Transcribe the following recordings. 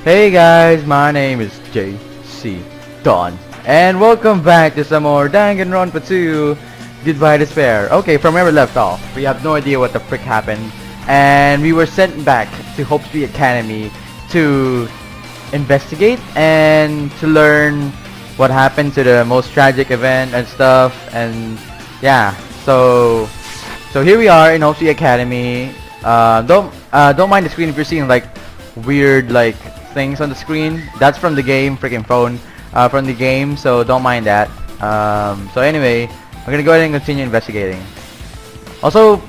Hey guys, my name is JC Don, and welcome back to some more Danganronpa 2 Goodbye Despair. Okay, from where we left off, we have no idea what the frick happened, and we were sent back to Hope's Academy to investigate and to learn what happened to the most tragic event and stuff, and yeah, so here we are in Hope's Academy. Don't mind the screen if you're seeing like weird like things on the screen. That's from the game, freaking phone, from the game, so don't mind that. So anyway, I'm gonna go ahead and continue investigating. Also,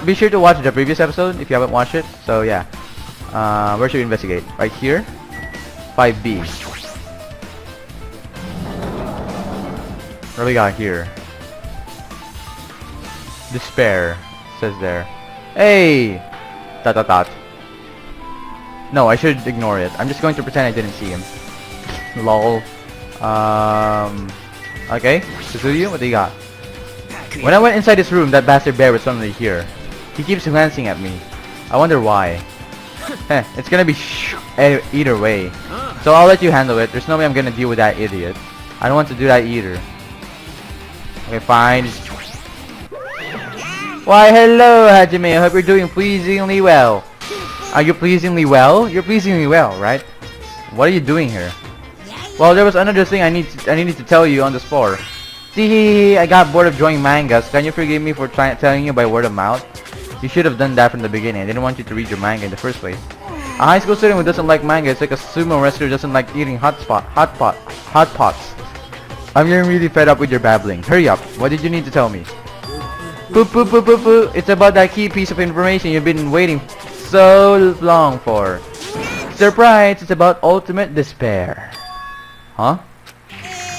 be sure to watch the previous episode if you haven't watched it. So yeah, where should we investigate? Right here, 5B. What do we got here? Despair, says there. Hey! Dot dot dot. No, I should ignore it. I'm just going to pretend I didn't see him. Lol. Okay. Suzuyu, what do you got? When I went inside this room, that bastard bear was suddenly here. He keeps glancing at me. I wonder why. Heh, it's gonna be either way. So I'll let you handle it. There's no way I'm gonna deal with that idiot. I don't want to do that either. Okay, fine. Why, hello, Hajime. I hope you're doing pleasingly well. Are you pleasingly well? You're pleasingly well, right? What are you doing here? Well, there was another thing I needed to tell you on the floor. See, I got bored of drawing mangas. Can you forgive me for telling you by word of mouth? You should have done that from the beginning. I didn't want you to read your manga in the first place. A high school student who doesn't like manga is like a sumo wrestler who doesn't like eating hot pots. I'm getting really fed up with your babbling. Hurry up. What did you need to tell me? Poo poo poo poo poo. It's about that key piece of information you've been waiting so long for. Surprise! It's about ultimate despair. Huh?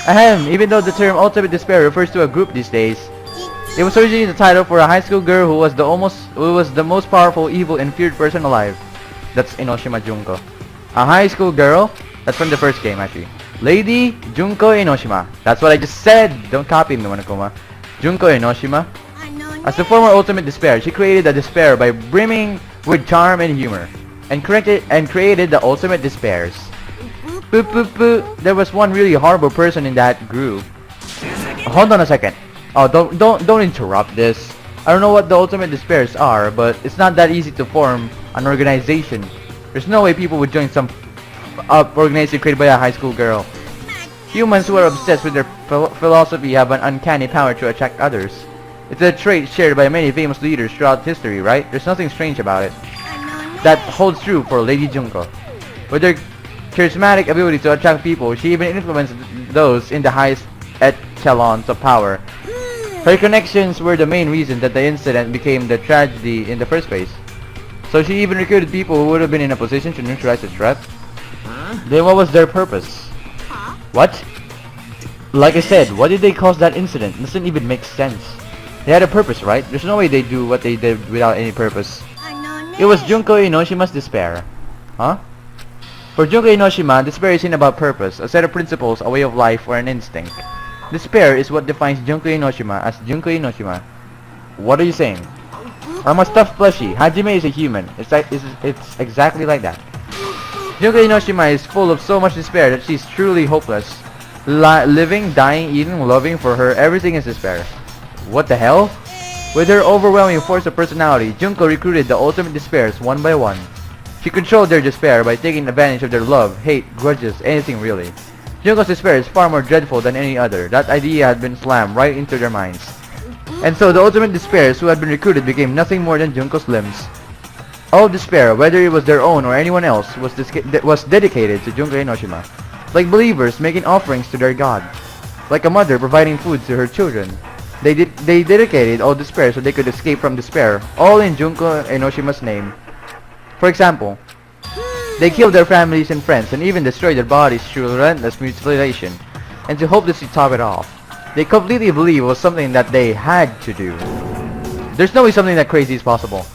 Ahem, even though the term ultimate despair refers to a group these days, it was originally the title for a high school girl who was the most powerful, evil, and feared person alive. That's Enoshima Junko. A high school girl? That's from the first game actually. Lady Junko Enoshima. That's what I just said! Don't copy me, Monokuma. Junko Enoshima. As the former ultimate despair, she created the despair by brimming with charm and humor, and created the ultimate despairs. Boop boop boop. There was one really horrible person in that group. Hold on a second. Oh, don't interrupt this. I don't know what the ultimate despairs are, but it's not that easy to form an organization. There's no way people would join some organization created by a high school girl. Humans who are obsessed with their philosophy have an uncanny power to attract others. It's a trait shared by many famous leaders throughout history, right? There's nothing strange about it. That holds true for Lady Junko. With her charismatic ability to attract people, she even influenced those in the highest echelons of power. Her connections were the main reason that the incident became the tragedy in the first place. So she even recruited people who would have been in a position to neutralize the threat. Then what was their purpose? What? Like I said, why did they cause that incident? It doesn't even make sense. They had a purpose, right? There's no way they do what they did without any purpose. It was Junko Enoshima's despair. Huh? For Junko Enoshima, despair isn't about purpose, a set of principles, a way of life, or an instinct. Despair is what defines Junko Enoshima as Junko Enoshima. What are you saying? I'm a stuffed plushie. Hajime is a human. It's exactly like that. Junko Enoshima is full of so much despair that she's truly hopeless. Living, dying, eating, loving, for her, everything is despair. What the hell? With her overwhelming force of personality, Junko recruited the ultimate despairs one by one. She controlled their despair by taking advantage of their love, hate, grudges, anything really. Junko's despair is far more dreadful than any other. That idea had been slammed right into their minds. And so the ultimate despairs who had been recruited became nothing more than Junko's limbs. All despair, whether it was their own or anyone else, was dedicated to Junko Enoshima. Like believers making offerings to their god. Like a mother providing food to her children. They dedicated all despair so they could escape from despair, all in Junko Enoshima's name. For example, they killed their families and friends and even destroyed their bodies through relentless mutilation. And to hopelessly top it off, they completely believe it was something that they had to do. There's no way something that crazy is possible.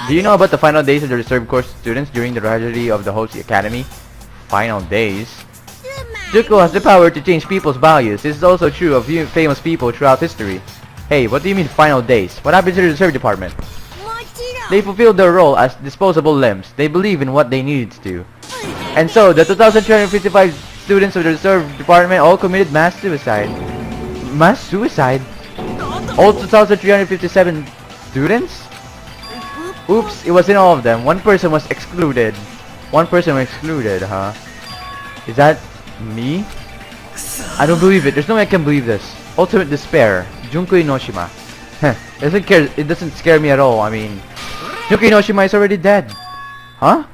Do you know about the final days of the reserve course students during the tragedy of the Hoshi Academy? Final days? Junko has the power to change people's values. This is also true of famous people throughout history. Hey, what do you mean final days? What happened to the reserve department? They fulfilled their role as disposable limbs. They believe in what they needed to do. And so, the 2,355 students of the reserve department all committed mass suicide. Mass suicide? All 2,357 students? Oops, it wasn't all of them. One person was excluded. One person was excluded, huh? Is that me? I don't believe it. There's no way I can believe this. Ultimate despair. Junko Inoshima. It doesn't scare me at all. I mean, Junko Inoshima is already dead. Huh?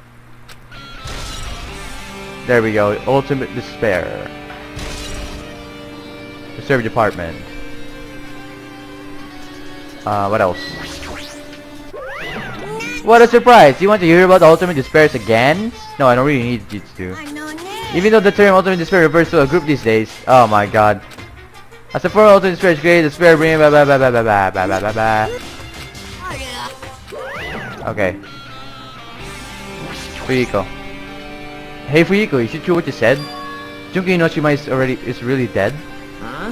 There we go. Ultimate despair. Reserve department. What else? What a surprise! You want to hear about Ultimate Despairs again? No, I don't really need you to. Even though the term Ultimate Despair refers to a group these days. Oh my god. As a former Ultimate Despair is created, despair bring blah blah blah blah blah blah blah blah blah blah. Okay. Fuyiko. Hey Fuyiko, is it true what you said? Junko Inoshima is really dead?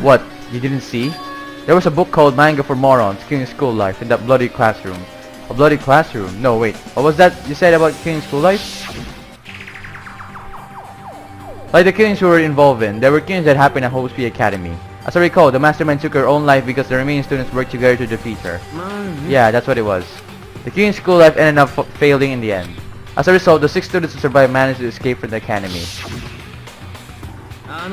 What? You didn't see? There was a book called Manga for Morons, Killing School Life in that bloody classroom. A bloody classroom? No, wait. What was that you said about killing school life? Like the killings we were involved in, there were killings that happened at Hope's Academy. As I recall, the mastermind took her own life because the remaining students worked together to defeat her. Yeah, that's what it was. The killing school life ended up failing in the end. As a result, the 6 students who survived managed to escape from the academy.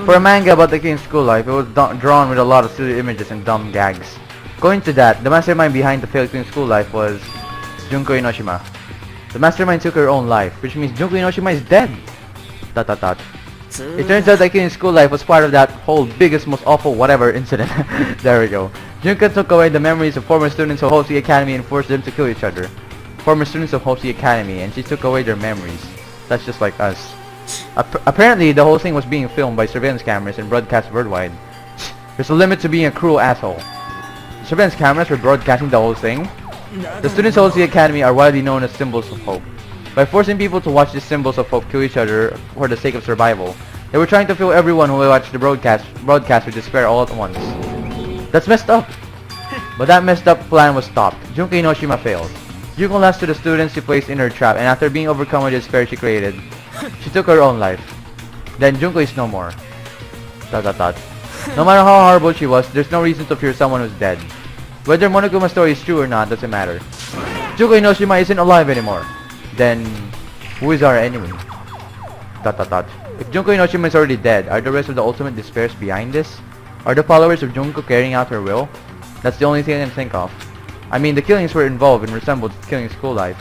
For a manga about the killing school life, it was drawn with a lot of silly images and dumb gags. Going to that, the mastermind behind the failed killing school life was Junko Inoshima. The mastermind took her own life, which means Junko Inoshima is dead. ... It turns out that killing school life was part of that whole biggest, most awful whatever incident. There we go. Junko took away the memories of former students of Hope's Academy and forced them to kill each other. Former students of Hope's Academy, and she took away their memories. That's just like us. Apparently, the whole thing was being filmed by surveillance cameras and broadcast worldwide. There's a limit to being a cruel asshole. Surveillance cameras were broadcasting the whole thing. The students of the Academy are widely known as symbols of hope. By forcing people to watch these symbols of hope kill each other for the sake of survival, they were trying to fill everyone who watched the broadcast with despair all at once. That's messed up. But that messed up plan was stopped. Junko Inoshima failed. Junko lost to the students she placed in her trap, and after being overcome with the despair she created, she took her own life. Then Junko is no more. ... No matter how horrible she was, there's no reason to fear someone who's dead. Whether Monokuma's story is true or not doesn't matter. Junko Inoshima isn't alive anymore. Then, who is our enemy? ... If Junko Inoshima is already dead, are the rest of the Ultimate Despairs behind this? Are the followers of Junko carrying out her will? That's the only thing I can think of. I mean, the killings were involved and resembled killing school life.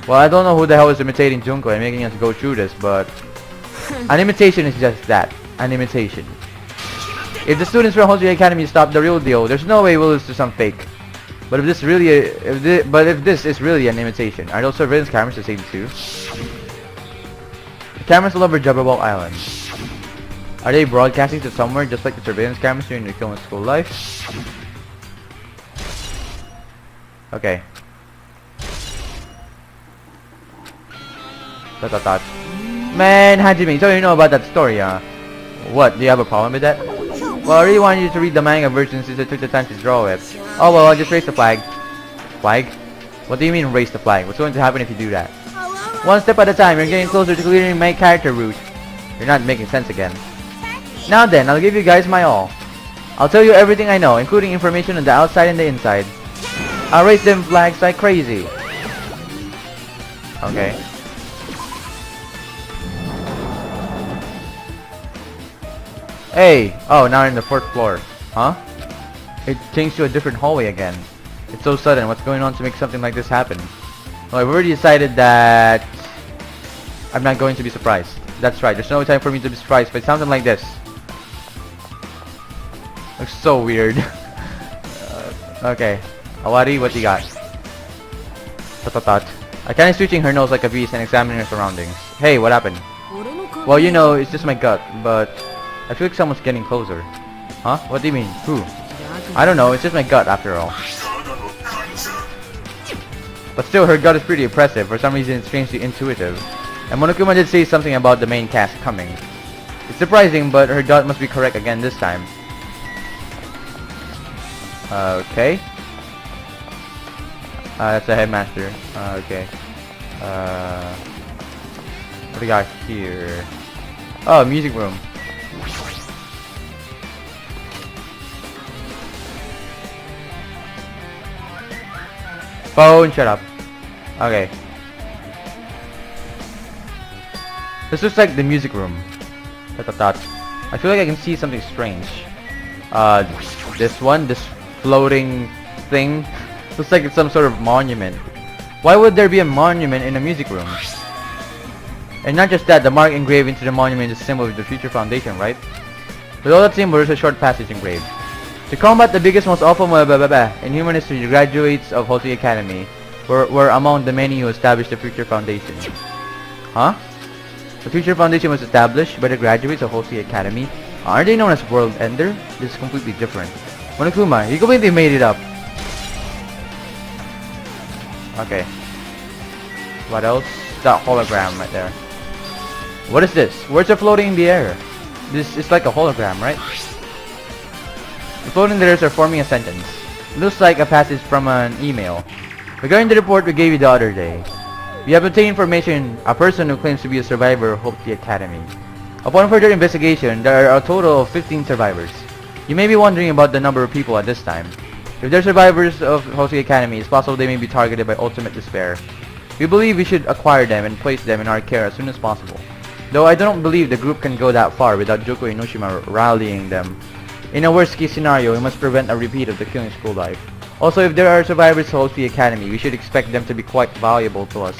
Well, I don't know who the hell is imitating Junko and making us go through this, but an imitation is just that, an imitation. If the students from Hoji Academy stop the real deal, there's no way we'll lose to some fake. But if this is really an imitation, are those surveillance cameras the same too? The cameras all over Jabberwock Island. Are they broadcasting to somewhere just like the surveillance cameras during the killing school life? Okay. ... Man, Hajime, so you know about that story, huh? What, do you have a problem with that? Well, I really wanted you to read the manga version since I took the time to draw it. Oh well, I'll just raise the flag. Flag? What do you mean raise the flag? What's going to happen if you do that? One step at a time, you're getting closer to clearing my character route. You're not making sense again. Now then, I'll give you guys my all. I'll tell you everything I know, including information on the outside and the inside. I'll raise them flags like crazy. Okay. Hey! Oh, now we're in the 4th floor. Huh? It changed to a different hallway again. It's so sudden. What's going on to make something like this happen? Well, I've already decided that I'm not going to be surprised. That's right. There's no time for me to be surprised by something like this. Looks so weird. Okay. Awari, what you got? I kinda switching her nose like a beast and examining her surroundings. Hey, what happened? Well, you know, it's just my gut, but I feel like someone's getting closer. Huh? What do you mean? Who? I don't know, it's just my gut after all. But still, her gut is pretty impressive. For some reason, it's strangely intuitive. And Monokuma did say something about the main cast coming. It's surprising, but her gut must be correct again this time. Okay. That's the headmaster. Okay. What do we got here? Oh, music room. Phone, shut up. Okay. This looks like the music room. I feel like I can see something strange. This floating thing, looks like it's some sort of monument. Why would there be a monument in a music room? And not just that, the mark engraved into the monument is a symbol of the future foundation, right? With all that symbol, there's a short passage engraved. To combat the biggest, most awful in human history, the graduates of Hosi Academy were among the many who established the future foundation. Huh? The future foundation was established by the graduates of Hosi Academy. Aren't they known as World Ender? This is completely different. Monokuma, you completely made it up. Okay. What else? That hologram right there. What is this? Words are floating in the air. This is like a hologram, right? The floating letters are forming a sentence. It looks like a passage from an email. Regarding the report we gave you the other day, we have obtained information a person who claims to be a survivor of Hope the Academy. Upon further investigation, there are a total of 15 survivors. You may be wondering about the number of people at this time. If they're survivors of Hosi Academy, it's possible they may be targeted by ultimate despair. We believe we should acquire them and place them in our care as soon as possible. Though I don't believe the group can go that far without Joko Inoshima rallying them. In a worst case scenario, we must prevent a repeat of the killing school life. Also, if there are survivors of Hosi Academy, we should expect them to be quite valuable to us.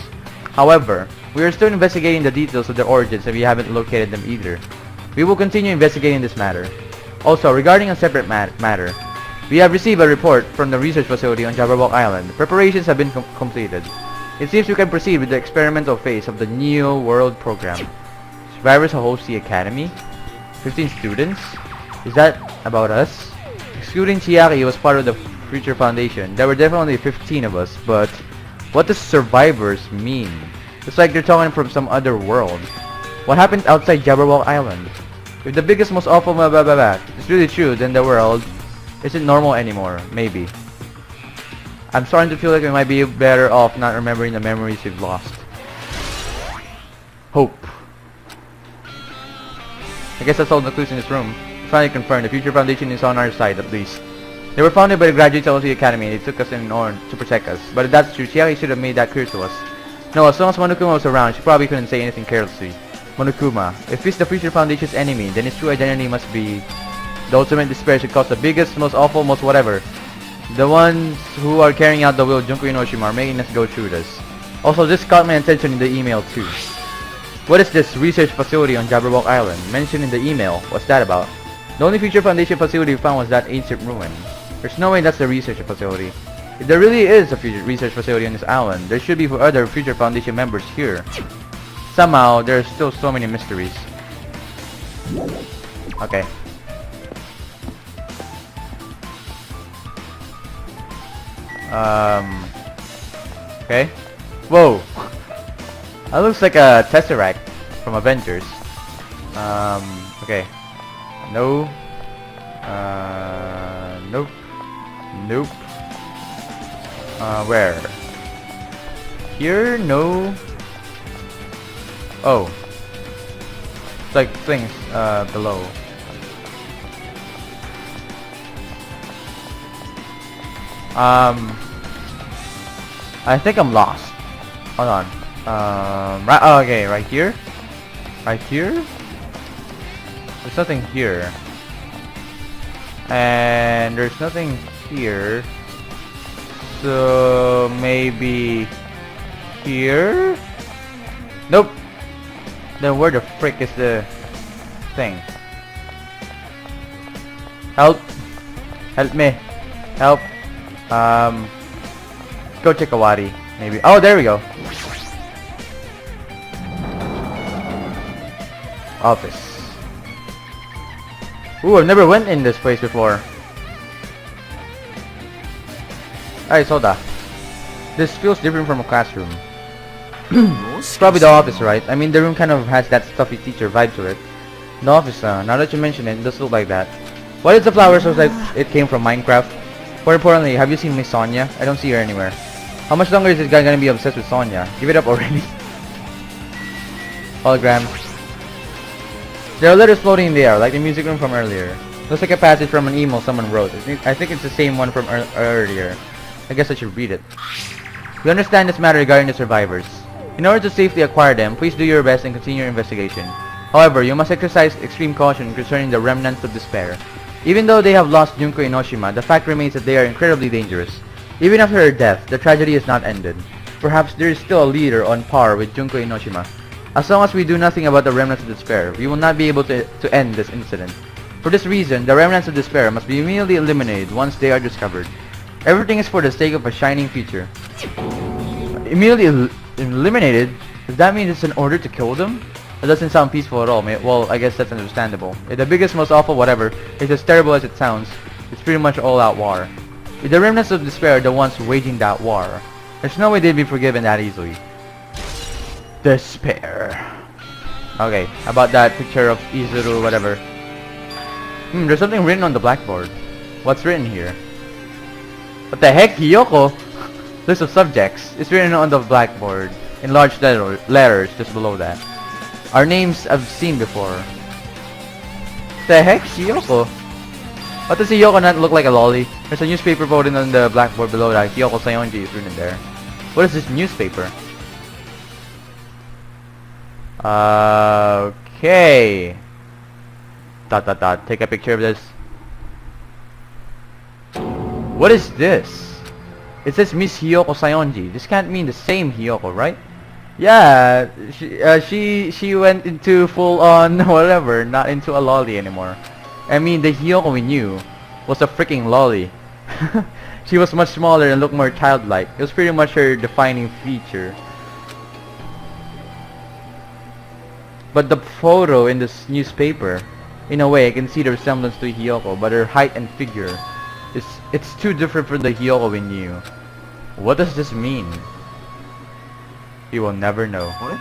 However, we are still investigating the details of their origins and we haven't located them either. We will continue investigating this matter. Also, regarding a separate matter, we have received a report from the research facility on Jabberwock Island. Preparations have been completed. It seems we can proceed with the experimental phase of the Neo World program. Survivors of Hosi Academy? 15 students? Is that about us? Excluding Chiaki, who was part of the Future Foundation, there were definitely 15 of us, but what does survivors mean? It's like they're talking from some other world. What happens outside Jabberwock Island? If the biggest, most awful is really true, then the world isn't normal anymore. Maybe. I'm starting to feel like we might be better off not remembering the memories we've lost. Hope. I guess that's all the clues in this room. We finally confirmed the Future Foundation is on our side, at least. They were founded by the graduates of the Academy and they took us in order to protect us. But if that's true, Chiaki should have made that clear to us. No, as long as Monokuma was around, she probably couldn't say anything carelessly. Monokuma, if he's the Future Foundation's enemy, then his true identity must be... The ultimate despair should cause the biggest, most awful, most whatever. The ones who are carrying out the will of Junko Inoshima are making us go through this. Also, this caught my attention in the email too. What is this research facility on Jabberwock Island? Mentioned in the email. What's that about? The only Future Foundation facility we found was that ancient ruin. There's no way that's the research facility. If there really is a future research facility on this island, there should be for other Future Foundation members here. Somehow, there's still so many mysteries. Okay. Okay. Whoa! That looks like a Tesseract from Avengers. Okay. No. Nope. Nope. Where? Here? No. Oh. It's like things, below. I think I'm lost. Hold on. Right. Oh, okay, right here. Right here. There's nothing here. And there's nothing here. So maybe here? Nope. Then where the frick is the thing? Help. Help me. Help. Go check a Wadi. Maybe. Oh, there we go. Office. Ooh, I've never went in this place before. Hey, Soda. This feels different from a classroom. It's probably the office, right? I mean, the room kind of has that stuffy teacher vibe to it. The office, now that you mention it, it does look like that. Why does the flowers look like it came from Minecraft? More importantly, have you seen Miss Sonia? I don't see her anywhere. How much longer is this guy gonna be obsessed with Sonia? Give it up already. Hologram. There are letters floating in the air, like the music room from earlier. Looks like a passage from an email someone wrote. I think it's the same one from earlier. I guess I should read it. We understand this matter regarding the survivors. In order to safely acquire them, please do your best and continue your investigation. However, you must exercise extreme caution concerning the remnants of despair. Even though they have lost Junko Enoshima, the fact remains that they are incredibly dangerous. Even after her death, the tragedy is not ended. Perhaps there is still a leader on par with Junko Enoshima. As long as we do nothing about the remnants of despair, we will not be able to end this incident. For this reason, the remnants of despair must be immediately eliminated once they are discovered. Everything is for the sake of a shining future. Immediately eliminated? Does that mean it's an order to kill them? That doesn't sound peaceful at all. Well, I guess that's understandable. If the biggest, most awful whatever is as terrible as it sounds, it's pretty much all-out war. If the remnants of despair are the ones waging that war, there's no way they'd be forgiven that easily. Despair. Okay, about that picture of Izuru, whatever. There's something written on the blackboard. What's written here? What the heck, Hiyoko? List of subjects. It's written on the blackboard in large letters just below that. Our names I've seen before. The heck, Hiyoko? What does Hiyoko not look like a lolly? There's a newspaper quoted on the blackboard below that. Hiyoko Sayonji is written there. What is this newspaper? Okay. ... Take a picture of this. What is this? It says Miss Hiyoko Sayonji. This can't mean the same Hiyoko, right? Yeah, she went into full-on whatever, not into a lolly anymore. I mean, the Hiyoko we knew was a freaking lolly. She was much smaller and looked more childlike. It was pretty much her defining feature. But the photo in this newspaper, in a way, I can see the resemblance to Hiyoko, but her height and figure, it's too different from the Hiyoko we knew. What does this mean? You will never know. What?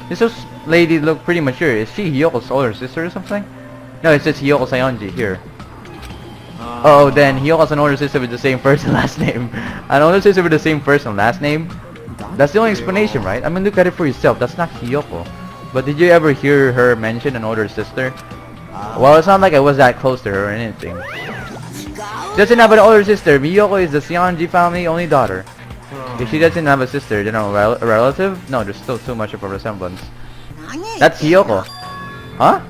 This lady look pretty mature. Is she Hiyoko's older sister or something? No, it says Hiyoko Sayonji here. Oh, then Hiyoko's an older sister with the same first and last name. An older sister with the same first and last name? That's the only explanation, right? I mean, look at it for yourself. That's not Hiyoko. But did you ever hear her mention an older sister? Well, it's not like I was that close to her or anything. She doesn't have an older sister. Miyoko is the Sayonji family only daughter. If she doesn't have a sister, then a relative? No, there's still too much of a resemblance. That's Hiyoko. Huh?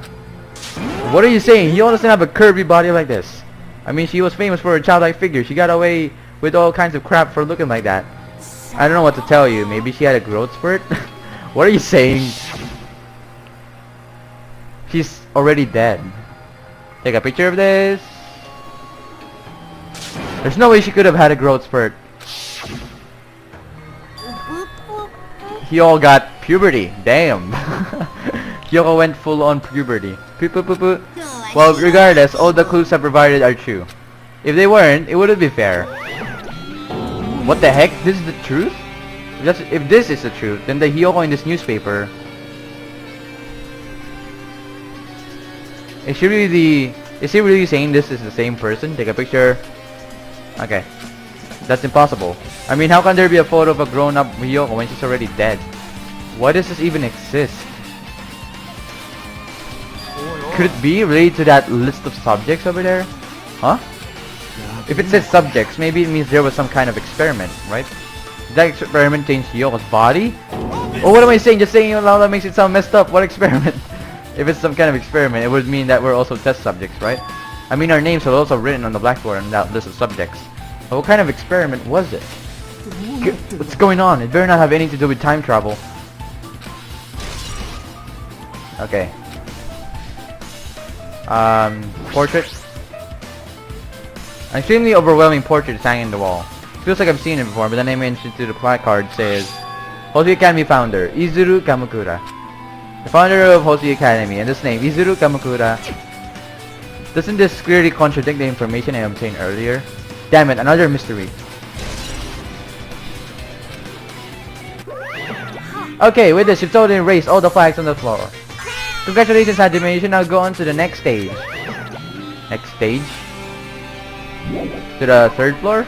What are you saying? Hiyoko doesn't have a curvy body like this. I mean, she was famous for her childlike figure. She got away with all kinds of crap for looking like that. I don't know what to tell you. Maybe she had a growth spurt? What are you saying? She's already dead. Take a picture of this. There's no way she could have had a growth spurt. Hiyoko got puberty. Damn. Hiyoko went full on puberty. Well, regardless, all the clues I've provided are true. If they weren't, it wouldn't be fair. What the heck? This is the truth? If this is the truth, then the Hiyoko in this newspaper... Is she really saying this is the same person? Take a picture. Okay. That's impossible. I mean, how can there be a photo of a grown-up Hiyoko when she's already dead? Why does this even exist? Could it be related to that list of subjects over there? Huh? If it says subjects, maybe it means there was some kind of experiment, right? Did that experiment change Hiyoko's body? Oh, what am I saying? Just saying it out loud that makes it sound messed up. What experiment? If it's some kind of experiment, it would mean that we're also test subjects, right? I mean, our names are also written on the blackboard on that list of subjects. But what kind of experiment was it? What's going on? It better not have anything to do with time travel. Okay. Portrait. An extremely overwhelming portrait is hanging on the wall. Feels like I've seen it before, but the name mentioned to the placard says Hoshi Academy founder, Izuru Kamakura. The founder of Hoshi Academy, and this name, Izuru Kamakura. Doesn't this clearly contradict the information I obtained earlier? Damn it, another mystery. Okay, with this, you've totally erased all the flags on the floor. Congratulations, Hajime. You should now go on to the next stage. Next stage? To the third floor?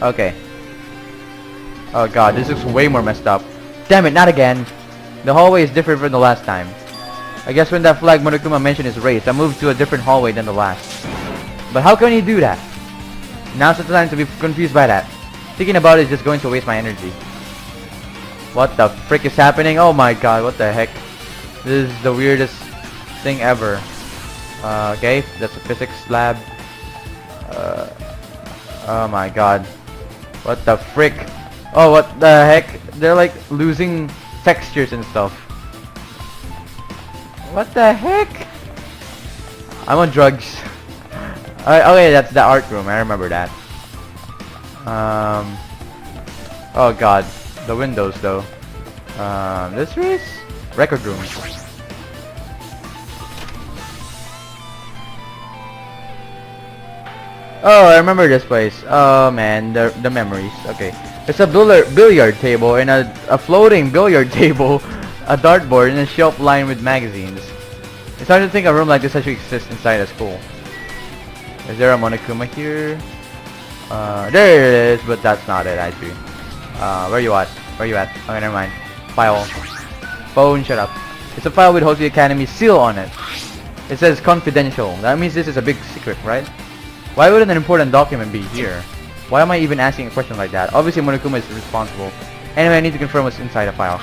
Okay. Oh god, this looks way more messed up. Damn it, not again. The hallway is different from the last time. I guess when that flag Monokuma mentioned is raised, I moved to a different hallway than the last. But how can you do that? Now's the time to be confused by that. Thinking about it is just going to waste my energy. What the frick is happening? Oh my god, what the heck? This is the weirdest thing ever. Okay, that's a physics lab. Oh my god. What the frick? Oh, what the heck? They're like losing textures and stuff. What the heck? I'm on drugs. Okay, that's the art room. I remember that. Oh god. The windows though. This is record room. Oh, I remember this place. Oh man, the memories. Okay, it's a billiard table and a floating billiard table, a dartboard, and a shelf lined with magazines. It's hard to think a room like this actually exists inside a school. Is there a Monokuma here? There it is, but that's not it actually. Where you at? Where you at? Okay, never mind. File. Phone, shut up. It's a file with Hoshi Academy seal on it. It says confidential. That means this is a big secret, right? Why would an important document be here? Why am I even asking a question like that? Obviously Monokuma is responsible. Anyway, I need to confirm what's inside the file.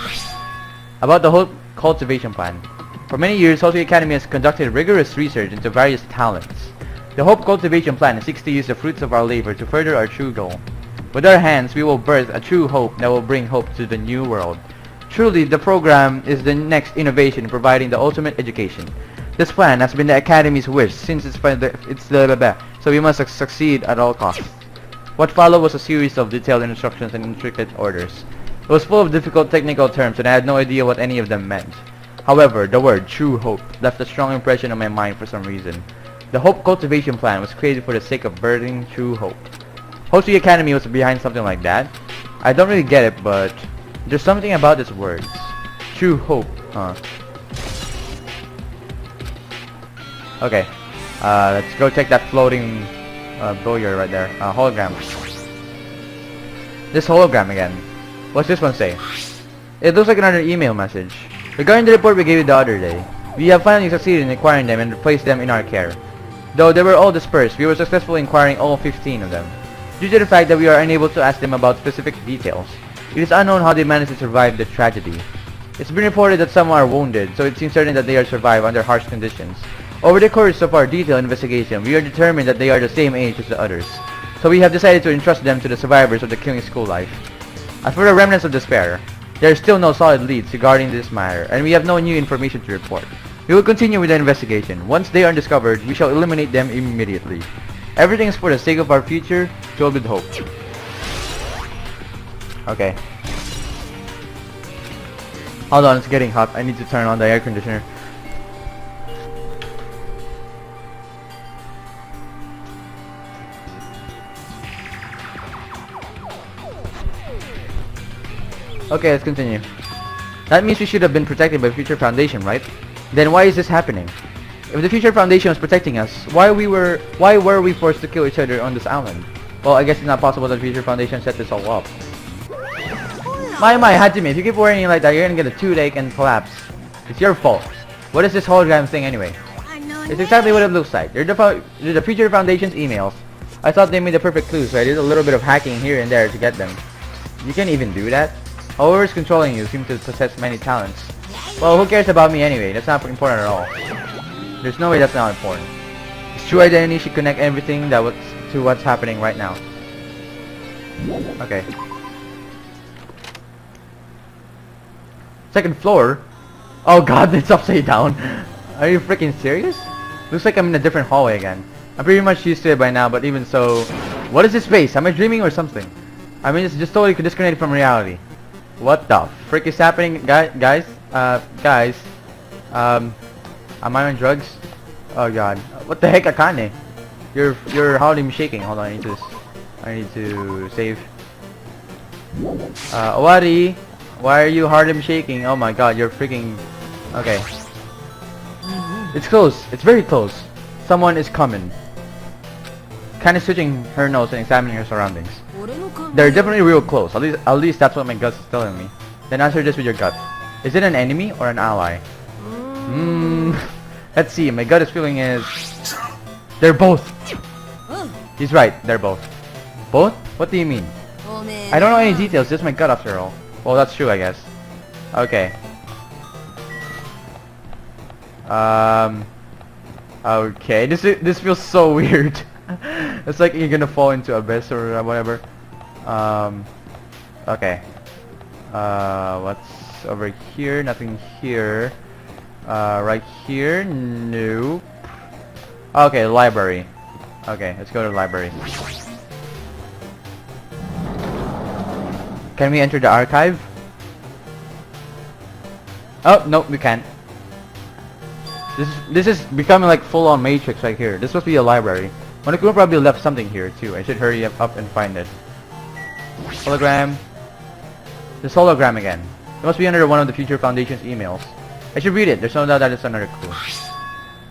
About the whole cultivation plan. For many years, Hoshi Academy has conducted rigorous research into various talents. The Hope Cultivation Plan seeks to use the fruits of our labor to further our true goal. With our hands, we will birth a true hope that will bring hope to the new world. Truly, the program is the next innovation in providing the ultimate education. This plan has been the Academy's wish since so we must succeed at all costs. What followed was a series of detailed instructions and intricate orders. It was full of difficult technical terms and I had no idea what any of them meant. However, the word true hope left a strong impression on my mind for some reason. The Hope Cultivation Plan was created for the sake of birthing true hope. Hoshi Academy was behind something like that. I don't really get it, but there's something about these words. True hope, huh? Okay, let's go check that floating billiard right there. Hologram. This hologram again. What's this one say? It looks like another email message. Regarding the report we gave you the other day, we have finally succeeded in acquiring them and placed them in our care. Though they were all dispersed, we were successful in acquiring all 15 of them. Due to the fact that we are unable to ask them about specific details, it is unknown how they managed to survive the tragedy. It's been reported that some are wounded, so it seems certain that they are survived under harsh conditions. Over the course of our detailed investigation, we are determined that they are the same age as the others, so we have decided to entrust them to the survivors of the killing school life. As for the remnants of despair, there are still no solid leads regarding this matter, and we have no new information to report. We will continue with the investigation. Once they are discovered, we shall eliminate them immediately. Everything is for the sake of our future, filled with hope. Okay. Hold on, it's getting hot. I need to turn on the air conditioner. Okay, let's continue. That means we should have been protected by Future Foundation, right? Then why is this happening? If the Future Foundation was protecting us, why were we forced to kill each other on this island? Well, I guess it's not possible that Future Foundation set this all up. My, Hajime, if you keep worrying like that, you're gonna get a toothache and collapse. It's your fault. What is this hologram thing anyway? It's exactly what it looks like. They're the Future Foundation's emails. I thought they made the perfect clues, so I did a little bit of hacking here and there to get them. You can't even do that? Whoever's controlling you seems to possess many talents. Well, who cares about me anyway? That's not important at all. There's no way that's not important. Its true identity should connect everything to what's happening right now. Okay. Second floor? Oh god, it's upside down. Are you freaking serious? Looks like I'm in a different hallway again. I'm pretty much used to it by now, but even so... What is this space? Am I dreaming or something? I mean, it's just totally disconnected from reality. What the frick is happening, guys? Am I on drugs? Oh god. What the heck, Akane? You're hardly shaking. Hold on, I need to save. Owari, why are you hardly shaking? Oh my god, you're freaking... Okay. It's close. It's very close. Someone is coming. Kinda switching her nose and examining her surroundings. They're definitely real close. At least that's what my gut is telling me. Then answer this with your gut. Is it an enemy or an ally? Let's see. My gut is feeling is... They're both. He's right. They're both. Both? What do you mean? I don't know any details. Just my gut after all. Well, that's true, I guess. Okay. Okay. This feels so weird. It's like you're gonna fall into abyss or whatever. Okay. What's over here? Nothing here. Right here? Nope. Okay, library. Okay, let's go to the library. Can we enter the archive? Oh, nope, we can't. This is becoming like full-on Matrix right here. This must be a library. Monokuma probably left something here too. I should hurry up and find it. Hologram. This hologram again. It must be under one of the Future Foundation's emails. I should read it. There's no doubt that it's another clue.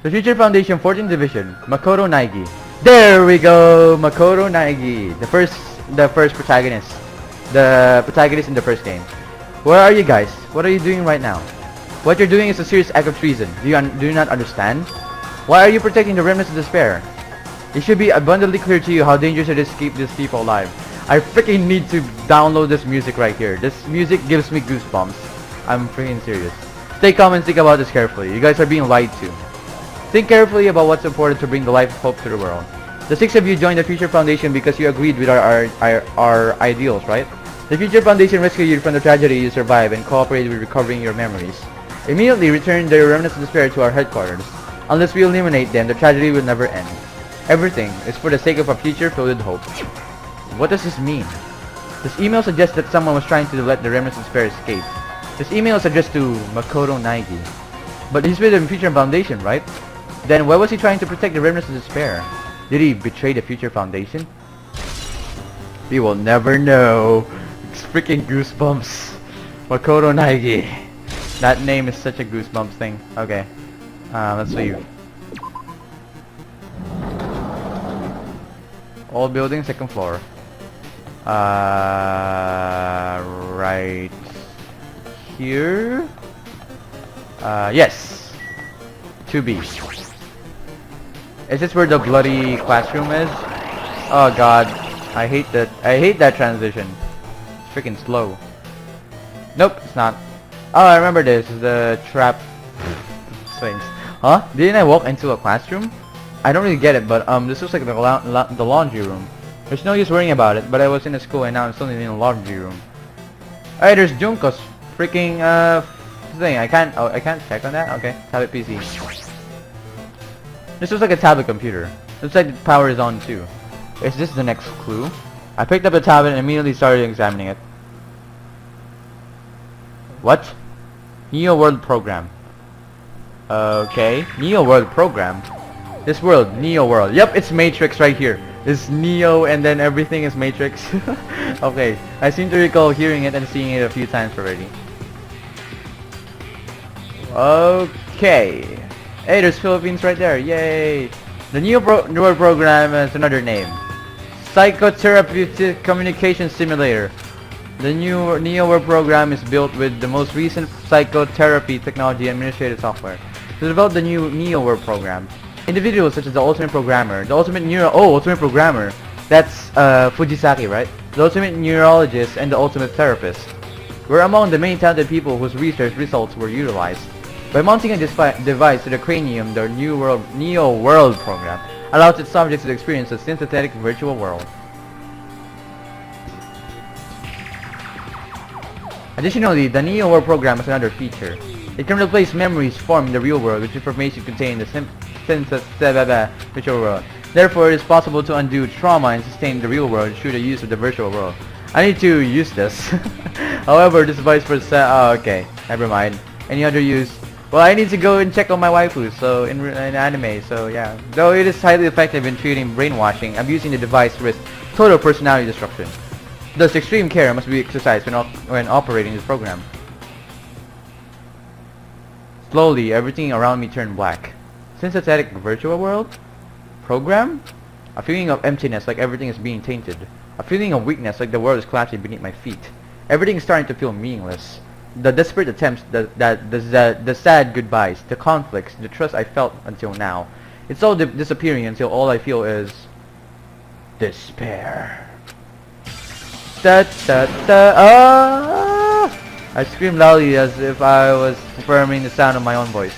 The Future Foundation 14th Division, Makoto Naegi. There we go, Makoto Naegi, the first protagonist, the protagonist in the first game. Where are you guys? What are you doing right now? What you're doing is a serious act of treason. Do you not understand? Why are you protecting the remnants of despair? It should be abundantly clear to you how dangerous it is to keep these people alive. I freaking need to download this music right here. This music gives me goosebumps. I'm freaking serious. Stay calm and think about this carefully. You guys are being lied to. Think carefully about what's important to bring the life of hope to the world. The 6 of you joined the Future Foundation because you agreed with our ideals, right? The Future Foundation rescued you from the tragedy you survived and cooperated with recovering your memories. Immediately return the remnants of despair to our headquarters. Unless we eliminate them, the tragedy will never end. Everything is for the sake of a future filled with hope. What does this mean? This email suggests that someone was trying to let the remnants of despair escape. This email is addressed to Makoto Naegi. But he's with the Future Foundation, right? Then why was he trying to protect the remnants of despair? Did he betray the Future Foundation? We will never know. It's freaking goosebumps. Makoto Naegi. That name is such a goosebumps thing. Okay. Let's leave. All buildings, 2nd floor. Right here? Yes. 2B. Is this where the bloody classroom is? Oh god. I hate that transition. It's freaking slow. Nope, it's not. Oh, I remember this. The trap things. Huh? Didn't I walk into a classroom? I don't really get it, but this looks like the laundry room. There's no use worrying about it, but I was in a school and now I'm still in the laundry room. Alright, there's Junko's freaking thing. I can't check on that? Okay, tablet PC. This looks like a tablet computer. Looks like the power is on too. Is this the next clue? I picked up the tablet and immediately started examining it. What? Neo World Program. Okay, Neo World Program. This world, Neo World. Yep, it's Matrix right here. It's Neo and then everything is Matrix. Okay, I seem to recall hearing it and seeing it a few times already. Okay. Hey, there's Philippines right there. Yay! The Neo World Program has another name. Psychotherapeutic Communication Simulator. The new Neo World Program is built with the most recent psychotherapy technology and administrative software. To develop the new Neo World Program, individuals such as the Ultimate Programmer, the Ultimate Programmer, that's Fujisaki, right? The Ultimate Neurologist and the Ultimate Therapist were among the main talented people whose research results were utilized. By mounting a device to the cranium, the Neo World Program allows its subjects to experience a synthetic virtual world. Additionally, the Neo World Program has another feature. It can replace memories formed in the real world with information contained in the synthetic virtual world. Therefore, it is possible to undo trauma and sustain the real world through the use of the virtual world. I need to use this. However, this device for okay, never mind. Any other use? Well, I need to go and check on my waifu, so in anime, so yeah. Though it is highly effective in treating brainwashing, abusing the device risks total personality destruction. Thus, extreme care must be exercised when operating this program. Slowly, everything around me turned black. Synthetic virtual world? Program? A feeling of emptiness, like everything is being tainted. A feeling of weakness, like the world is collapsing beneath my feet. Everything is starting to feel meaningless. the desperate attempts, the sad goodbyes, the conflicts, the trust I felt until now. It's all disappearing until all I feel is despair. Da da da. Ah! I screamed loudly as if I was confirming the sound of my own voice.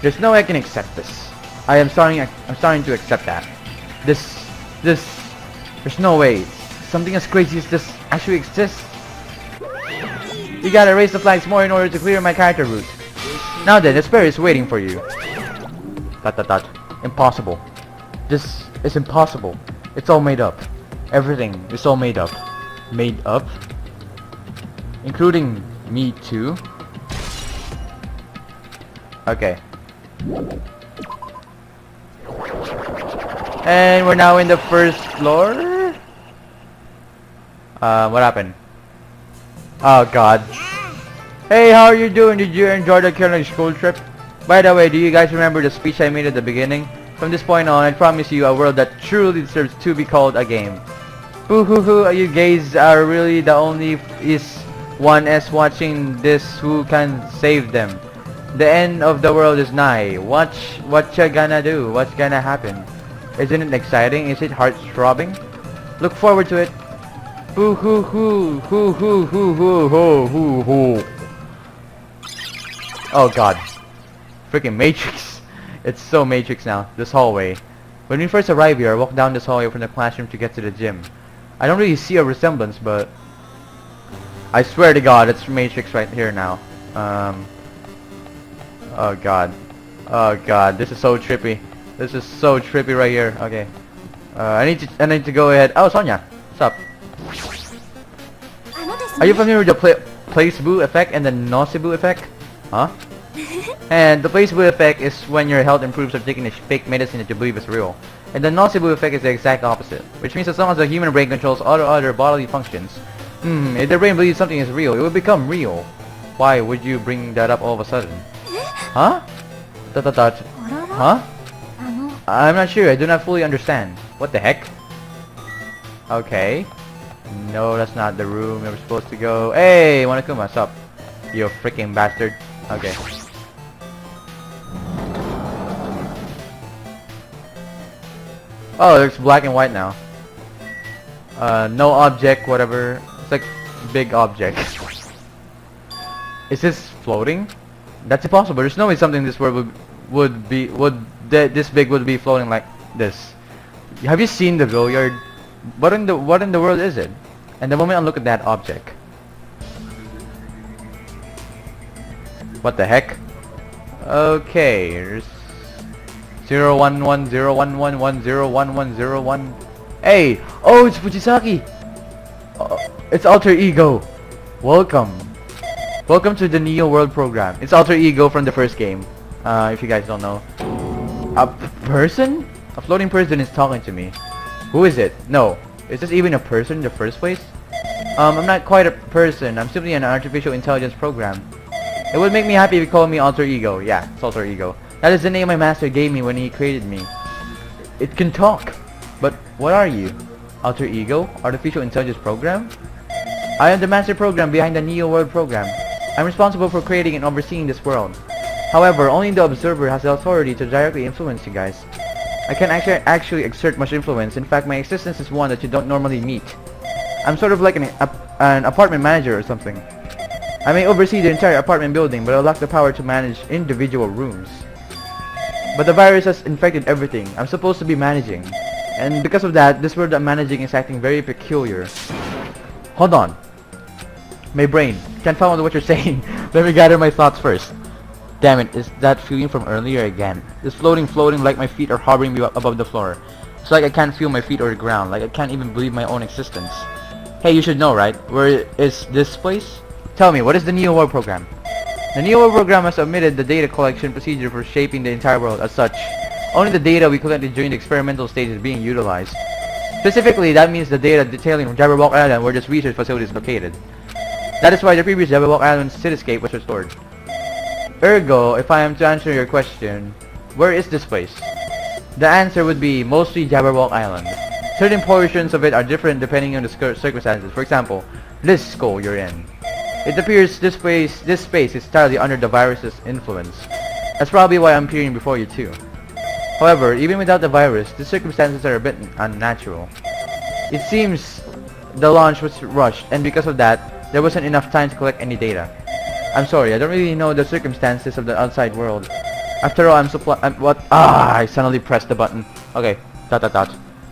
There's no way I can accept this. I'm starting to accept that. There's no way. Something as crazy as this actually exists. You gotta raise the flags more in order to clear my character route. Now then, despair is waiting for you. Dot dot dot. Impossible. This is impossible. It's all made up. Everything is all made up. Made up? Including me too? Okay. And we're now in the first floor? What happened? Oh god. Hey, how are you doing? Did you enjoy the Carolina school trip? By the way, do you guys remember the speech I made at the beginning? From this point on, I promise you a world that truly deserves to be called a game. Boo hoo hoo, you guys are really the only one as watching this who can save them. The end of the world is nigh. Watch what you gonna do. What's gonna happen? Isn't it exciting? Is it heart-throbbing? Look forward to it. Boo hoo hoo hoo hoo hoo hoo hoo hoo hoo. Oh god. Freaking Matrix. It's so Matrix now. This hallway. When we first arrived here, I walked down this hallway from the classroom to get to the gym. I don't really see a resemblance, but I swear to god, it's Matrix right here now. Oh god. Oh god, this is so trippy. This is so trippy right here. Okay. I need to go ahead. Oh, Sonia. What's up? Are you familiar with the placebo effect and the nocebo effect? Huh? And the placebo effect is when your health improves after taking a fake medicine that you believe is real. And the nocebo effect is the exact opposite, which means as long as the human brain controls all the other bodily functions, if the brain believes something is real, it will become real. Why would you bring that up all of a sudden? Huh? Huh? I'm not sure, I do not fully understand. What the heck? Okay. No, that's not the room we were supposed to go. Hey, Monokuma, what's up? You freaking bastard. Okay. Oh, it's black and white now. No object, whatever. It's like big object. Is this floating? That's impossible. There's no way something in this world this big would be floating like this. Have you seen the billiard? What in the world is it? And the moment I look at that object, what the heck? Okay, there's 01101110101. Hey! Oh, it's Fujisaki! It's Alter Ego! Welcome to the Neo World program. It's Alter Ego from the first game. If you guys don't know. A person? A floating person is talking to me. Who is it? No. Is this even a person in the first place? I'm not quite a person. I'm simply an artificial intelligence program. It would make me happy if you call me Alter Ego. Yeah, it's Alter Ego. That is the name my master gave me when he created me. It can talk. But what are you? Alter Ego? Artificial Intelligence Program? I am the master program behind the Neo World program. I'm responsible for creating and overseeing this world. However, only the observer has the authority to directly influence you guys. I can't actually exert much influence. In fact, my existence is one that you don't normally meet. I'm sort of like an apartment manager or something. I may oversee the entire apartment building, but I lack the power to manage individual rooms. But the virus has infected everything. I'm supposed to be managing. And because of that, this world I'm managing is acting very peculiar. Hold on. My brain. Can't follow what you're saying. Let me gather my thoughts first. Damn it, is that feeling from earlier again? This floating like my feet are hovering above the floor. It's like I can't feel my feet or the ground, like I can't even believe my own existence. Hey, you should know, right? Where is this place? Tell me, what is the Neo World program? The Neo World program has omitted the data collection procedure for shaping the entire world. As such, only the data we collected during the experimental stage is being utilized. Specifically, that means the data detailing from Jabberwock Island where this research facility is located. That is why the previous Jabberwock Island cityscape was restored. Ergo, if I am to answer your question, where is this place? The answer would be mostly Jabberwock Island. Certain portions of it are different depending on the circumstances. For example, this school you're in. It appears this space is entirely under the virus's influence. That's probably why I'm appearing before you too. However, even without the virus, the circumstances are a bit unnatural. It seems the launch was rushed, and because of that, there wasn't enough time to collect any data. I'm sorry, I don't really know the circumstances of the outside world. After all, I suddenly pressed the button. Okay, ...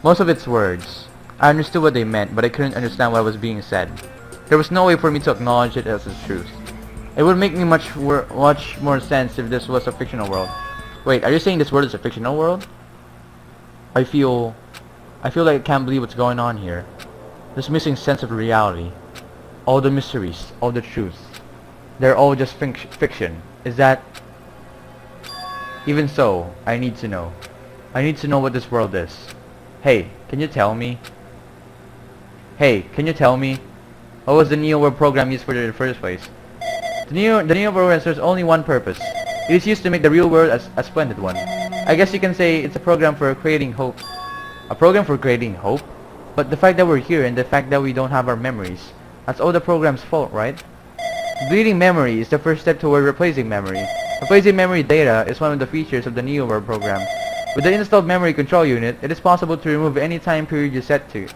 Most of its words. I understood what they meant, but I couldn't understand what was being said. There was no way for me to acknowledge it as the truth. It would make me much more sense if this was a fictional world. Wait, are you saying this world is a fictional world? I feel like I can't believe what's going on here. This missing sense of reality. All the mysteries, all the truths. They're all just fiction. Is that... Even so, I need to know. I need to know what this world is. Hey, can you tell me? What was the Neo World program used for in the first place? The Neo program serves only one purpose. It is used to make the real world a splendid one. I guess you can say it's a program for creating hope. A program for creating hope? But the fact that we're here and the fact that we don't have our memories, that's all the program's fault, right? Deleting memory is the first step toward replacing memory. Replacing memory data is one of the features of the Neo World program. With the installed memory control unit, it is possible to remove any time period you set to.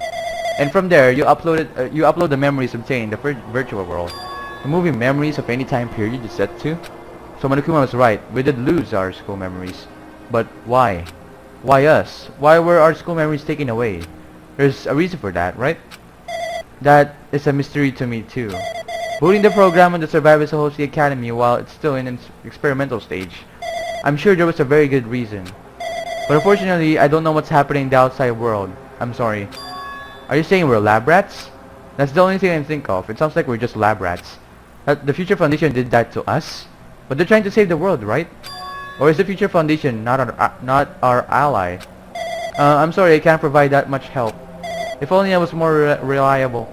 And from there, you upload the memories obtained in the virtual world. Removing memories of any time period you set to? So Monokuma was right, we did lose our school memories. But why? Why us? Why were our school memories taken away? There's a reason for that, right? That is a mystery to me too. Booting the program on the survivors of Hoshi Academy while it's still in its experimental stage. I'm sure there was a very good reason. But unfortunately, I don't know what's happening in the outside world. I'm sorry. Are you saying we're lab rats? That's the only thing I can think of. It sounds like we're just lab rats. The Future Foundation did that to us? But they're trying to save the world, right? Or is the Future Foundation not our ally? I'm sorry, I can't provide that much help. If only I was more reliable.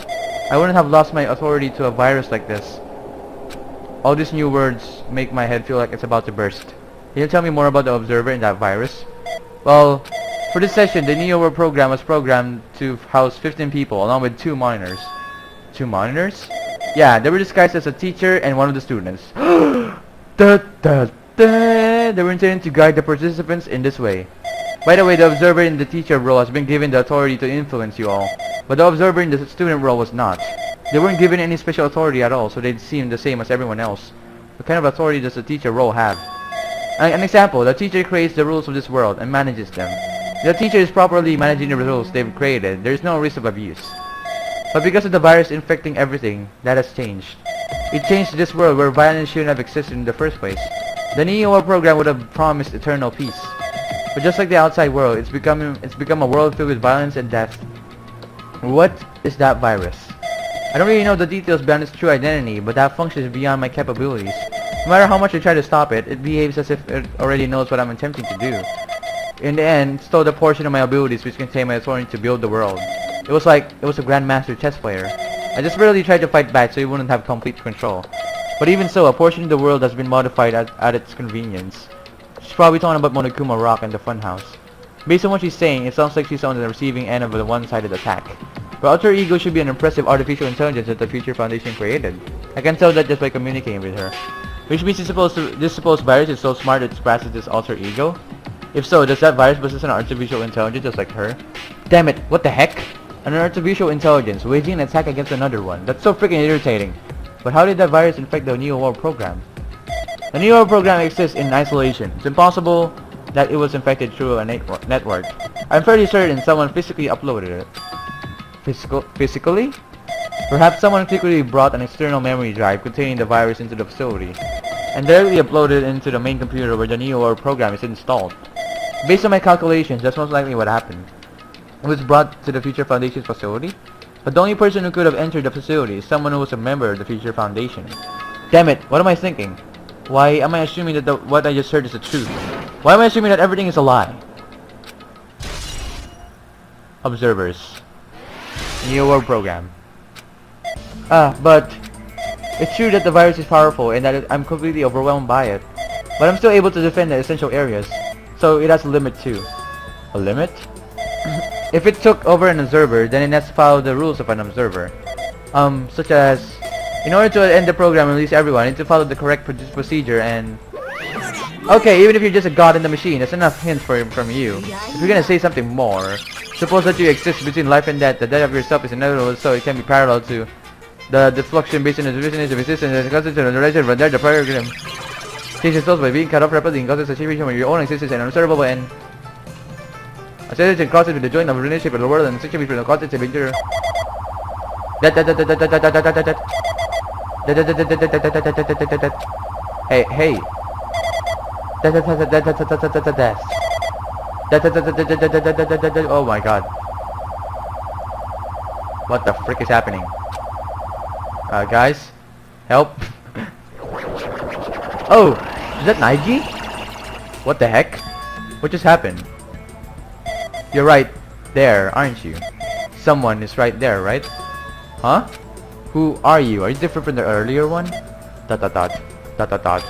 I wouldn't have lost my authority to a virus like this. All these new words make my head feel like it's about to burst. Can you tell me more about the Observer and that virus? Well, for this session, the Neo World program was programmed to house 15 people along with 2 monitors. 2 monitors? Yeah, they were disguised as a teacher and one of the students. They were intended to guide the participants in this way. By the way, the observer in the teacher role has been given the authority to influence you all, but the observer in the student role was not. They weren't given any special authority at all, so they seemed the same as everyone else. What kind of authority does the teacher role have? An example, the teacher creates the rules of this world and manages them. If the teacher is properly managing the rules they've created, there is no risk of abuse. But because of the virus infecting everything, that has changed. It changed this world where violence shouldn't have existed in the first place. The Neo World program would have promised eternal peace. But just like the outside world, it's become a world filled with violence and death. What is that virus? I don't really know the details beyond its true identity, but that function is beyond my capabilities. No matter how much I try to stop it, it behaves as if it already knows what I'm attempting to do. In the end, it stole the portion of my abilities which contain my authority to build the world. It was like it was a grandmaster chess player. I just barely tried to fight back so he wouldn't have complete control. But even so, a portion of the world has been modified at its convenience. She's probably talking about Monokuma Rock and the Funhouse. Based on what she's saying, it sounds like she's on the receiving end of the one-sided attack. Her alter ego should be an impressive artificial intelligence that the Future Foundation created. I can tell that just by communicating with her. Which means this supposed virus is so smart it surpasses this alter ego? If so, does that virus possess an artificial intelligence just like her? Damn it, what the heck? An artificial intelligence waging an attack against another one. That's so freaking irritating. But how did that virus infect the Neo World program? The Neo World program exists in isolation. It's impossible that it was infected through a network. I'm fairly certain someone physically uploaded it. Physically? Perhaps someone secretly brought an external memory drive containing the virus into the facility and directly uploaded it into the main computer where the Neo World program is installed. Based on my calculations, that's most likely what happened. It was brought to the Future Foundation's facility, but the only person who could have entered the facility is someone who was a member of the Future Foundation. Damn it, what am I thinking? Why am I assuming that what I just heard is the truth? Why am I assuming that everything is a lie? Observers. Neo World program. But it's true that the virus is powerful and that I'm completely overwhelmed by it. But I'm still able to defend the essential areas, so it has a limit too. A limit? If it took over an observer, then it has to follow the rules of an observer. Such as In order to end the program and release everyone, I need to follow the correct procedure and... Okay, even if you're just a god in the machine, that's enough hints from you. If you're gonna say something more, suppose that you exist between life and death. The death of yourself is inevitable, so it can be parallel to the fluctuation based on the division of existence and the constitution of the relation from there the program. Change yourselves by being cut off rapidly in causes a situation where your own existence is unobservable and association crosses with the joint of relationship of the world and the situation between the concepts of nature. Hey, hey. Oh my god. What the frick is happening? Guys? Help. Oh! Is that Naiji? What the heck? What just happened? You're right there, aren't you? Someone is right there, right? Huh? Who are you? Are you different from the earlier one? Dot dot dot. Dot dot dot.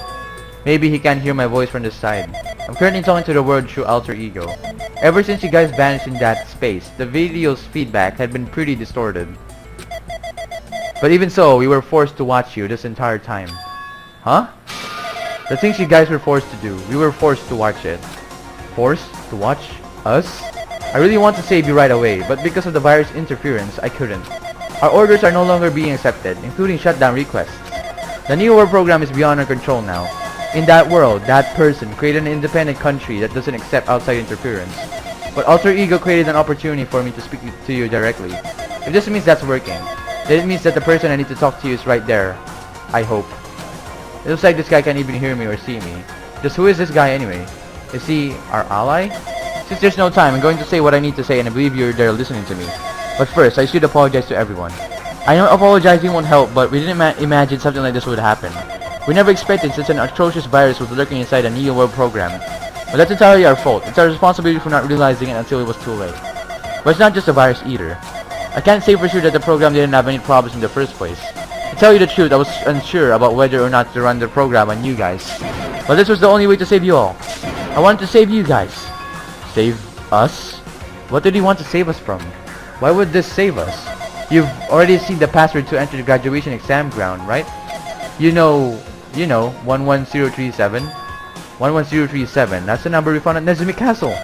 Maybe he can't hear my voice from this side. I'm currently talking to the world through alter ego. Ever since you guys vanished in that space, the video's feedback had been pretty distorted. But even so, we were forced to watch you this entire time. Huh? The things you guys were forced to do, we were forced to watch it. Forced to watch us? I really want to save you right away, but because of the virus interference, I couldn't. Our orders are no longer being accepted, including shutdown requests. The New World program is beyond our control now. In that world, that person created an independent country that doesn't accept outside interference. But Alter Ego created an opportunity for me to speak to you directly. If this means that's working, then it means that the person I need to talk to you is right there. I hope. It looks like this guy can't even hear me or see me. Just who is this guy anyway? Is he our ally? Since there's no time, I'm going to say what I need to say and I believe you're there listening to me. But first, I should apologize to everyone. I know apologizing won't help, but we didn't imagine something like this would happen. We never expected such an atrocious virus was lurking inside a Neo World program. But that's entirely our fault. It's our responsibility for not realizing it until it was too late. But it's not just a virus either. I can't say for sure that the program didn't have any problems in the first place. To tell you the truth, I was unsure about whether or not to run the program on you guys. But this was the only way to save you all. I wanted to save you guys. Save us? What did he want to save us from? Why would this save us? You've already seen the password to enter the graduation exam ground, right? You know, 11037. 11037, that's the number we found at Nezumi Castle.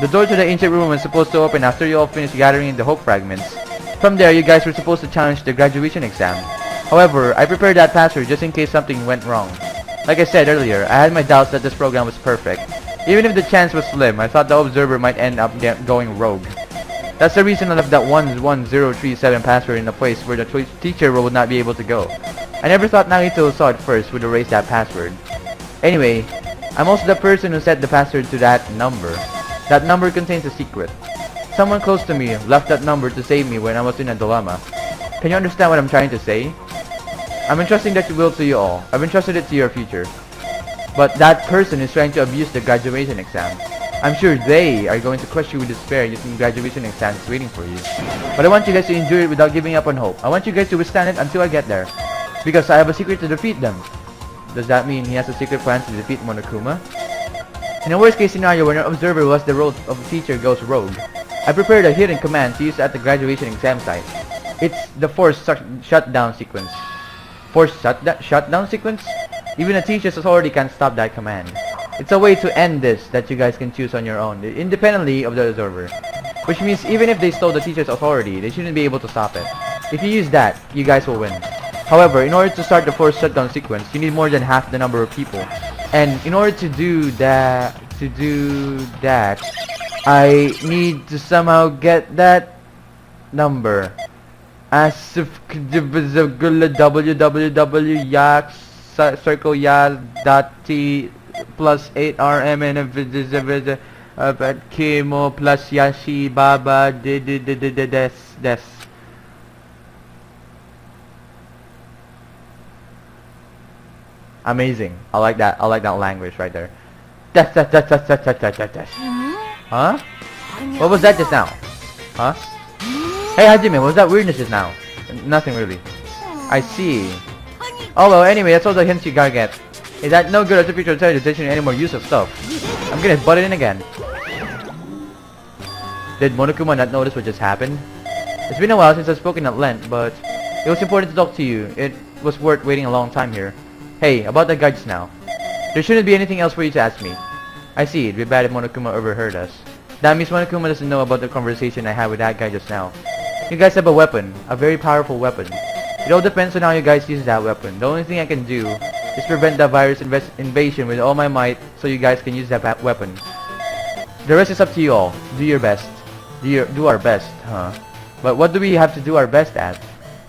The door to the ancient room was supposed to open after you all finished gathering the hope fragments. From there, you guys were supposed to challenge the graduation exam. However, I prepared that password just in case something went wrong. Like I said earlier, I had my doubts that this program was perfect. Even if the chance was slim, I thought the observer might end up going rogue. That's the reason I left that 11037 password in a place where the teacher would not be able to go. I never thought Nagito saw it first would erase that password. Anyway, I'm also the person who set the password to that number. That number contains a secret. Someone close to me left that number to save me when I was in a dilemma. Can you understand what I'm trying to say? I'm entrusting that will to you all. I've entrusted it to your future. But that person is trying to abuse the graduation exam. I'm sure they are going to crush you with despair using graduation exams waiting for you. But I want you guys to endure it without giving up on hope. I want you guys to withstand it until I get there. Because I have a secret to defeat them. Does that mean he has a secret plan to defeat Monokuma? In a worst case scenario where an observer who has the role of a teacher goes rogue, I prepared a hidden command to use at the graduation exam site. It's the forced shutdown sequence. Forced shutdown sequence? Even a teacher's authority can't stop that command. It's a way to end this that you guys can choose on your own, independently of the observer. Which means even if they stole the teacher's authority, they shouldn't be able to stop it. If you use that, you guys will win. However, in order to start the forced shutdown sequence, you need more than half the number of people. And in order to do that, I need to somehow get that number. As if www circle ya.t plus 8rm and chemo plus yashi baba des. Amazing. I like that language right there. Huh? What was that just now? Huh? Hey Hajime, what was that weirdness just now? Nothing really. I see. Oh well, anyway, that's all the hints you gotta get. Is that no good as if you're trying to teach any more use of stuff? I'm gonna butt it in again. Did Monokuma not notice what just happened? It's been a while since I've spoken at length, but it was important to talk to you. was worth waiting a long time here. Hey, about the guy just now. There shouldn't be anything else for you to ask me. I see, it'd be bad if Monokuma overheard us. That means Monokuma doesn't know about the conversation I had with that guy just now. You guys have a weapon, a very powerful weapon. It all depends on how you guys use that weapon. The only thing I can do is prevent the virus invasion with all my might so you guys can use that weapon. The rest is up to you all. Do your best. Do our best, huh? But what do we have to do our best at?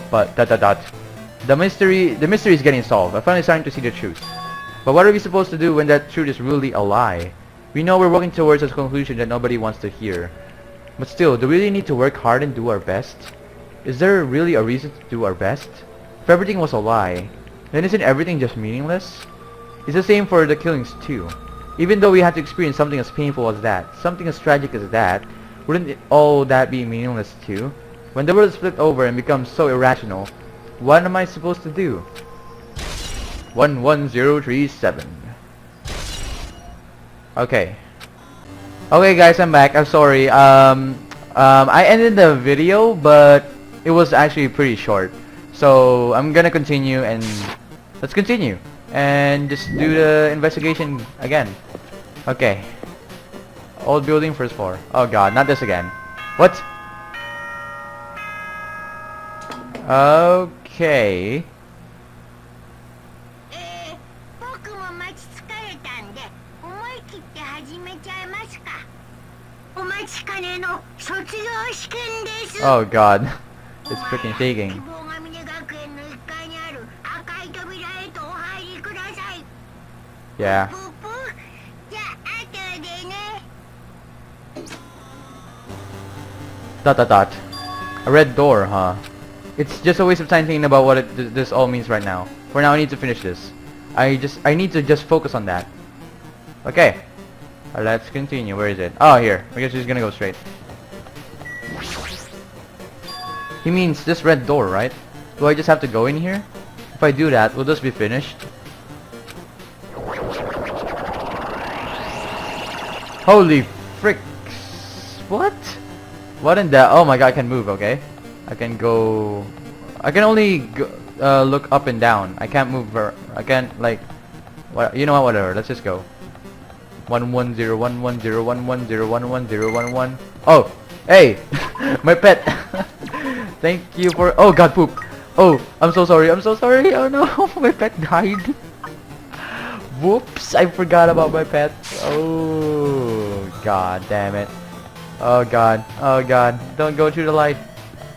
But The mystery is getting solved. I'm finally starting to see the truth. But what are we supposed to do when that truth is really a lie? We know we're working towards a conclusion that nobody wants to hear. But still, do we really need to work hard and do our best? Is there really a reason to do our best? If everything was a lie, then isn't everything just meaningless? It's the same for the killings too. Even though we had to experience something as painful as that, something as tragic as that, wouldn't all that be meaningless too? When the world is flipped over and becomes so irrational, what am I supposed to do? 11037. Okay. Okay guys, I'm back. I'm sorry. I ended the video, but it was actually pretty short. So I'm gonna continue and let's continue and just do the investigation again. Okay. Old building, first floor. Oh god, not this again. What? Okay. Oh god, it's freaking shaking. Yeah. A red door, huh? It's just a waste of time thinking about what this all means right now. For now, I need to finish this. I need to just focus on that. Okay. Let's continue. Where is it? Oh, here. I guess he's gonna go straight. He means this red door, right? Do I just have to go in here? If I do that, will this be finished? Holy fricks. What? What in that? Oh my god, I can move, okay? I can go... I can only go, look up and down. I can't move... I can't, like... What? You know what? Whatever. Let's just go. 1101101101111. Oh! Hey! My pet! Thank you for... Oh god, poop! Oh! I'm so sorry, I'm so sorry! Oh no! My pet died! Whoops! I forgot about my pet! Oh! God damn it! Oh god! Oh god! Don't go through the light!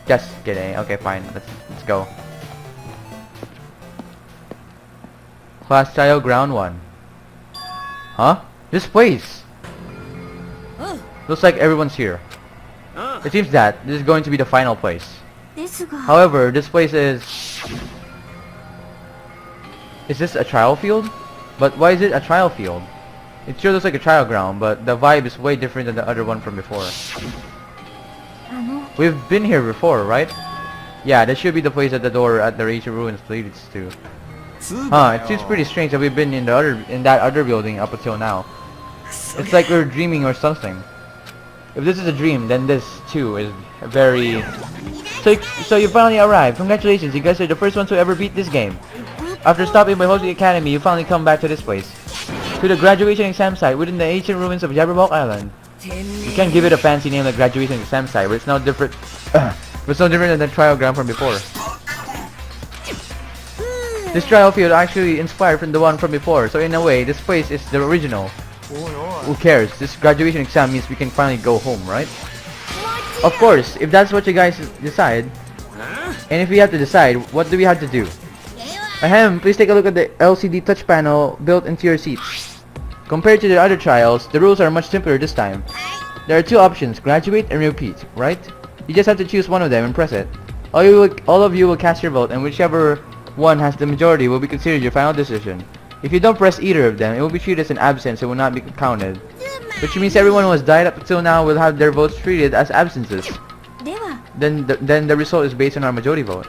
Just kidding. Okay, fine. Let's go. Class Style Ground 1. Huh? This place! Looks like everyone's here. It seems that this is going to be the final place. However, this place is... Is this a trial field? But why is it a trial field? It sure looks like a trial ground, but the vibe is way different than the other one from before. We've been here before, right? Yeah, that should be the place that the door at the ancient ruins leads to. Huh, it seems pretty strange that we've been in that other building up until now. It's like we're dreaming or something. If this is a dream, then this too is very... So you finally arrived. Congratulations, you guys are the first ones to ever beat this game. After stopping by Holy Academy, you finally come back to this place. To the graduation exam site within the ancient ruins of Jabberwock Island. You can't give it a fancy name like graduation exam site, but it's no different. It's no different than the trial ground from before. This trial field actually inspired from the one from before, so in a way, this place is the original. Who cares? This graduation exam means we can finally go home, right? Of course, if that's what you guys decide. And if we have to decide, what do we have to do? Ahem, please take a look at the LCD touch panel built into your seats. Compared to the other trials, the rules are much simpler this time. There are two options, graduate and repeat, right? You just have to choose one of them and press it. All of you will cast your vote, and whichever one has the majority will be considered your final decision. If you don't press either of them, it will be treated as an absence and will not be counted. Which means everyone who has died up until now will have their votes treated as absences. Then the result is based on our majority vote.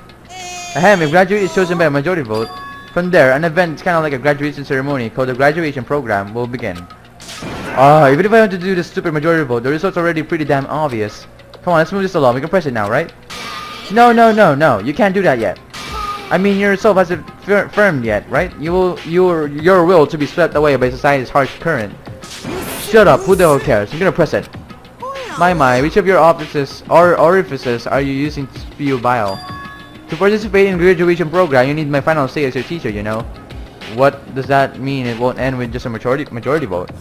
Ahem, if graduate is chosen by a majority vote, from there, an event kind of like a graduation ceremony called the graduation program will begin. Even if I want to do the stupid majority vote, the result's already pretty damn obvious. Come on, let's move this along. We can press it now, right? No, you can't do that yet. I mean, yourself hasn't firmed yet, right? Your will to be swept away by society's harsh current. Shut up, who the hell cares? I'm gonna press it. My, which of your offices or orifices are you using to spew bile? To participate in graduation program, you need my final say as your teacher, you know. What does that mean? It won't end with just a majority vote.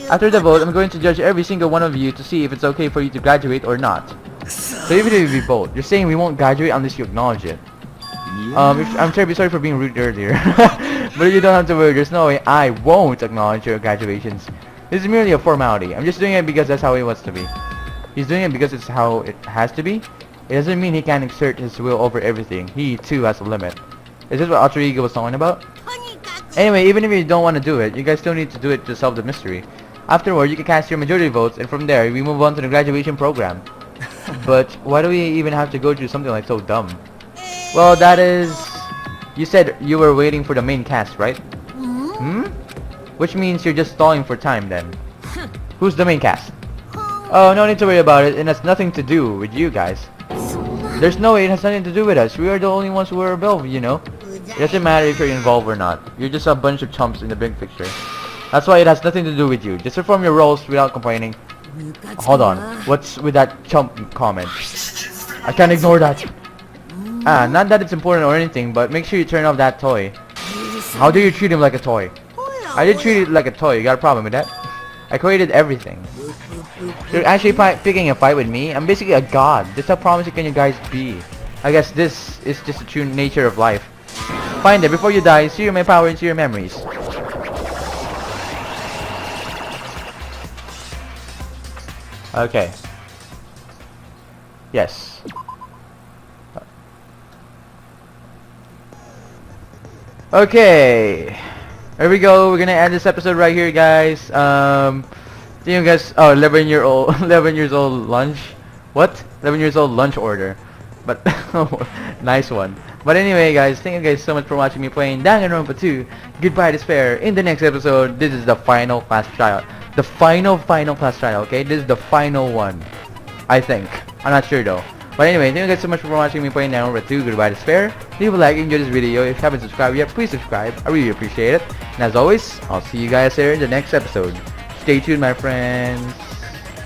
After the vote, I'm going to judge every single one of you to see if it's okay for you to graduate or not. So even if we vote, you're saying we won't graduate unless you acknowledge it. I'm terribly sorry for being rude earlier. But you don't have to worry, there's no way I won't acknowledge your graduations. This is merely a formality. I'm just doing it because that's how it wants to be. He's doing it because it's how it has to be. It doesn't mean he can't exert his will over everything. He too has a limit. Is this what Alter Ego was talking about? Anyway, even if you don't want to do it, you guys still need to do it to solve the mystery. Afterward, you can cast your majority votes, and from there, we move on to the graduation program. But why do we even have to go through something like so dumb? Well, that is... You said you were waiting for the main cast, right? Hmm? Which means you're just stalling for time then. Who's the main cast? Oh, no need to worry about it. It has nothing to do with you guys. There's no way it has nothing to do with us. We are the only ones who are above, you know. It doesn't matter if you're involved or not. You're just a bunch of chumps in the big picture. That's why it has nothing to do with you. Just perform your roles without complaining. Hold on. What's with that chump comment? I can't ignore that. Not that it's important or anything, but make sure you turn off that toy. How do you treat him like a toy? I did treat it like a toy. You got a problem with that? I created everything. You're actually picking a fight with me? I'm basically a god. That's how promising can you guys be? I guess this is just the true nature of life. Find it before you die. Sear my power into your memories. Okay. Yes. Okay. Here we go. We're gonna end this episode right here, guys. You guys, oh, 11-year-old, 11 years old lunch. What? 11 years old lunch order. But nice one. But anyway, guys, thank you guys so much for watching me playing Danganronpa 2. Goodbye, despair. In the next episode, this is the final class trial. The final class trial. Okay, this is the final one. I think. I'm not sure though. But anyway, thank you guys so much for watching me playing Danganronpa 2. Goodbye, despair. Leave a like, enjoy this video. If you haven't subscribed yet, please subscribe. I really appreciate it. And as always, I'll see you guys there in the next episode. Stay tuned, my friends.